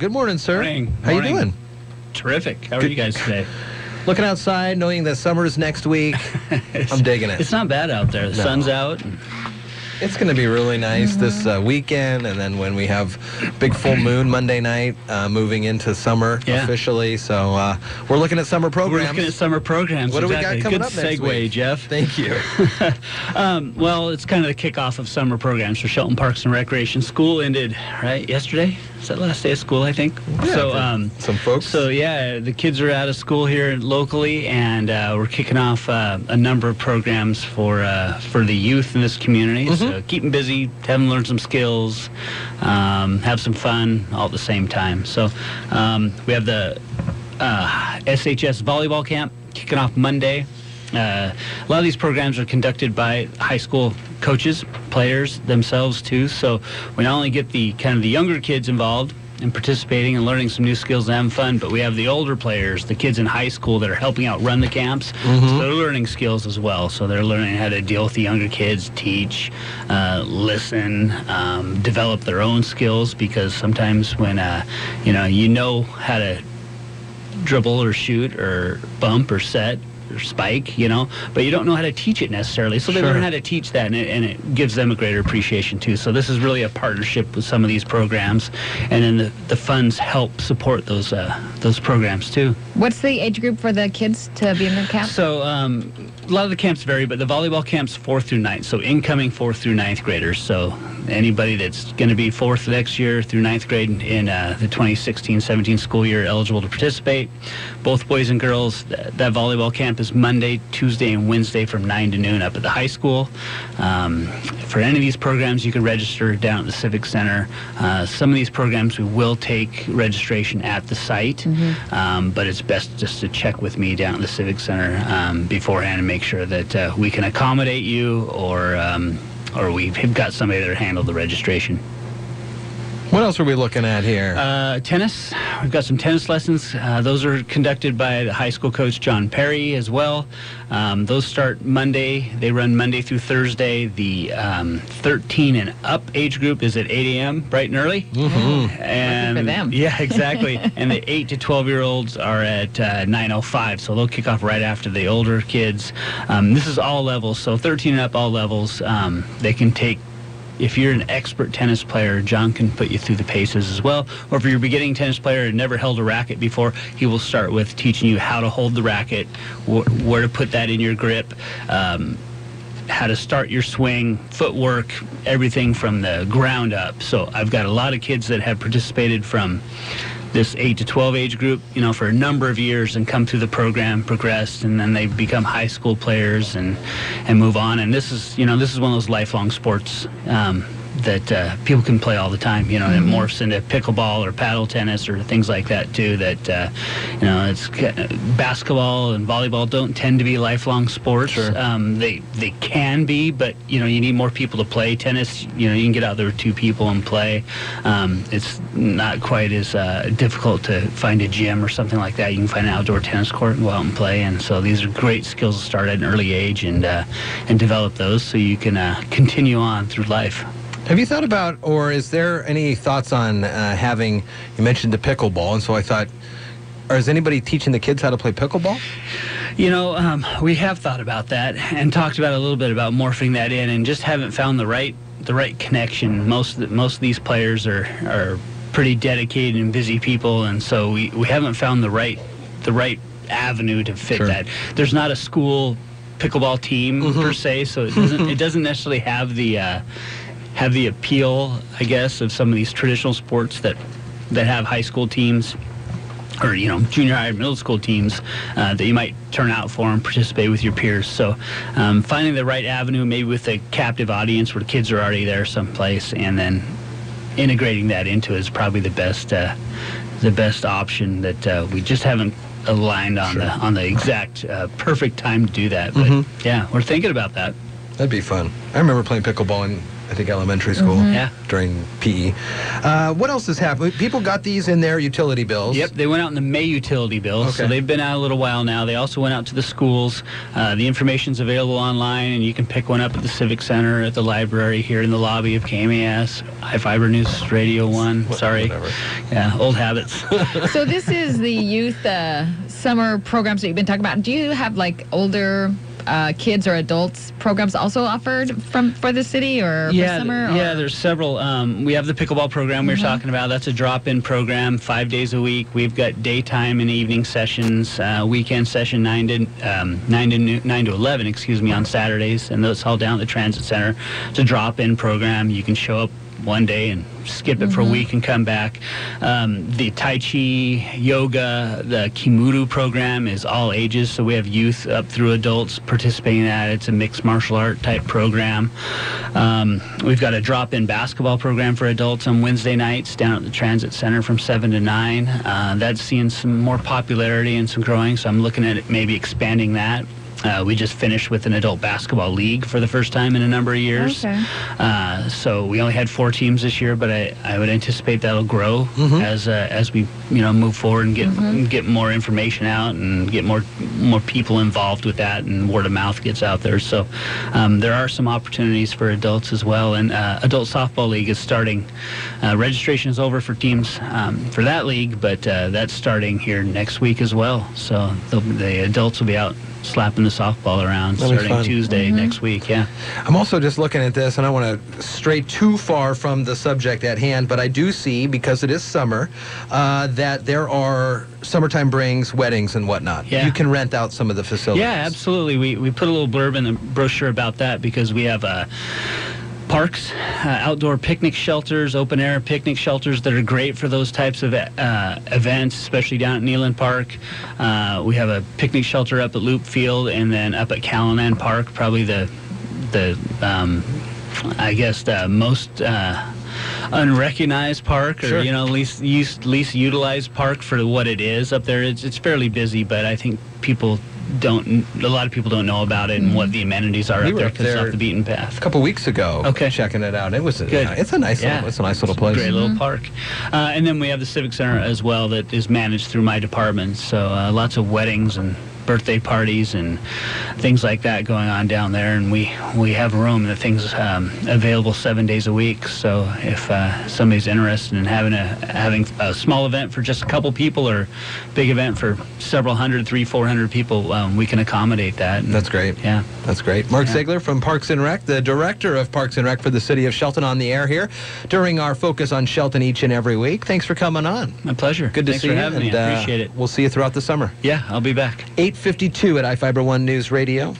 Good morning, sir. Morning. How you doing? Terrific. How are you guys today? Looking outside, knowing that summer's next week. I'm digging it. It's not bad out there. The sun's out. It's going to be really nice this weekend, and then when we have big full moon Monday night, moving into summer officially. So we're looking at summer programs. We're looking at summer programs. What do we got coming Good up next segue, week? Jeff. Thank you. Well, it's kind of the kickoff of summer programs for Shelton Parks and Recreation. School ended, right, yesterday? Is that last day of school, I think? Yeah, so, some folks. So, yeah, the kids are out of school here locally, and we're kicking off a number of programs for the youth in this community. So keep them busy, have them learn some skills, have some fun all at the same time. So we have the SHS volleyball camp kicking off Monday. A lot of these programs are conducted by high school coaches, players themselves too. So we not only get the kind of the younger kids involved in participating and learning some new skills and having fun, but we have the older players, the kids in high school that are helping out run the camps. So they're learning skills as well. So they're learning how to deal with the younger kids, teach, listen, develop their own skills, because sometimes when you know how to dribble or shoot or bump or set or spike, but you don't know how to teach it necessarily. So they learn how to teach that, and it gives them a greater appreciation too. So this is really a partnership with some of these programs, and then the funds help support those programs too. What's the age group for the kids to be in the camp? So a lot of the camps vary, but the volleyball camp's 4th through 9th, so incoming 4th through 9th graders. So anybody that's going to be 4th next year through 9th grade in the 2016-17 school year eligible to participate. Both boys and girls. That volleyball camp is Monday, Tuesday, and Wednesday from 9 to noon up at the high school. For any of these programs, you can register down at the Civic Center. Some of these programs we will take registration at the site, but it's best just to check with me down at the Civic Center beforehand and make sure that we can accommodate you, or we've got somebody there to handle the registration. What else are we looking at here? Tennis. We've got some tennis lessons. Those are conducted by the high school coach, John Perry, as well. Those start Monday. They run Monday through Thursday. The 13 and up age group is at 8 a.m., bright and early. And for them. Yeah, exactly. And the 8 to 12-year-olds are at 9:05, so they'll kick off right after the older kids. This is all levels, so 13 and up, all levels. They can take. If you're an expert tennis player, John can put you through the paces as well. Or if you're a beginning tennis player and never held a racket before, he will start with teaching you how to hold the racket, where to put that in your grip, how to start your swing, footwork, everything from the ground up. So I've got a lot of kids that have participated from this 8 to 12 age group, for a number of years and come through the program, progressed, and then they become high school players and move on. And this is one of those lifelong sports that people can play all the time. It morphs into pickleball or paddle tennis or things like that too. That it's basketball and volleyball don't tend to be lifelong sports. They can be, but you need more people to play tennis. You can get out there with 2 people and play. It's not quite as difficult to find a gym or something like that. You can find an outdoor tennis court and go out and play. And so these are great skills to start at an early age and develop those so you can continue on through life. Have you thought about, or is there any thoughts on having, you mentioned the pickleball, and so I thought, is anybody teaching the kids how to play pickleball? We have thought about that and talked about a little bit about morphing that in, and just haven't found the right connection. Most of these players are pretty dedicated and busy people, and so we haven't found the right avenue to fit that. There's not a school pickleball team per se, so it doesn't necessarily have the appeal, I guess, of some of these traditional sports that have high school teams or junior high, middle school teams that you might turn out for and participate with your peers. So finding the right avenue, maybe with a captive audience where the kids are already there someplace, and then integrating that into it is probably the best option. That we just haven't aligned on the exact perfect time to do that. But yeah, we're thinking about that. That'd be fun. I remember playing pickleball in I think, elementary school during PE. What else has happened? People got these in their utility bills. Yep, they went out in the May utility bills, so they've been out a little while now. They also went out to the schools. The information's available online, and you can pick one up at the Civic Center, at the library, here in the lobby of KMAS, High Fiber News Radio 1. Sorry. Whatever. Yeah, old habits. So this is the youth summer programs that you've been talking about. Do you have like older kids or adults programs also offered for the city or for summer? Yeah, there's several. We have the pickleball program we were talking about. That's a drop-in program, 5 days a week. We've got daytime and evening sessions, weekend session 9 to 11, on Saturdays, and that's all down at the Transit Center. It's a drop-in program. You can show up one day and skip it for a week and come back. The Tai Chi, yoga, the Kimudu program is all ages, so we have youth up through adults participating in that. It's a mixed martial art type program. We've got a drop-in basketball program for adults on Wednesday nights down at the Transit Center from 7 to 9. That's seeing some more popularity and some growing, so I'm looking at maybe expanding that. We just finished with an adult basketball league for the first time in a number of years. So we only had 4 teams this year, but I would anticipate that'll grow as we move forward and get more information out and get more people involved with that, and word of mouth gets out there. So there are some opportunities for adults as well. And adult softball league is starting. Registration is over for teams for that league, but that's starting here next week as well. So the adults will be out slapping the softball around starting Tuesday next week. I'm also just looking at this, and I don't want to stray too far from the subject at hand, but I do see, because it is summer, that there are summertime brings, weddings, and whatnot. You can rent out some of the facilities. Yeah, absolutely. We put a little blurb in the brochure about that because we have parks, outdoor picnic shelters, open-air picnic shelters that are great for those types of events, especially down at Neyland Park. We have a picnic shelter up at Loop Field, and then up at Callanan Park, probably the most unrecognized park, or least utilized park for what it is up there. It's fairly busy, but I think a lot of people don't know about it and what the amenities are up there because it's off the beaten path. A couple weeks ago, checking it out. It was it's a nice little place. Great little park. And then we have the Civic Center as well that is managed through my department. So lots of weddings and birthday parties and things like that going on down there, and we have room. The thing's available 7 days a week. So if somebody's interested in having a small event for just a couple people, or big event for several hundred, 300-400 people, we can accommodate that. And that's great. Yeah, that's great. Mark Ziegler from Parks and Rec, the director of Parks and Rec for the city of Shelton, on the air here during our focus on Shelton each and every week. Thanks for coming on. My pleasure. Good to see you. Thanks for having me. I appreciate it. We'll see you throughout the summer. Yeah, I'll be back. 8:52 at iFiber 1 News Radio.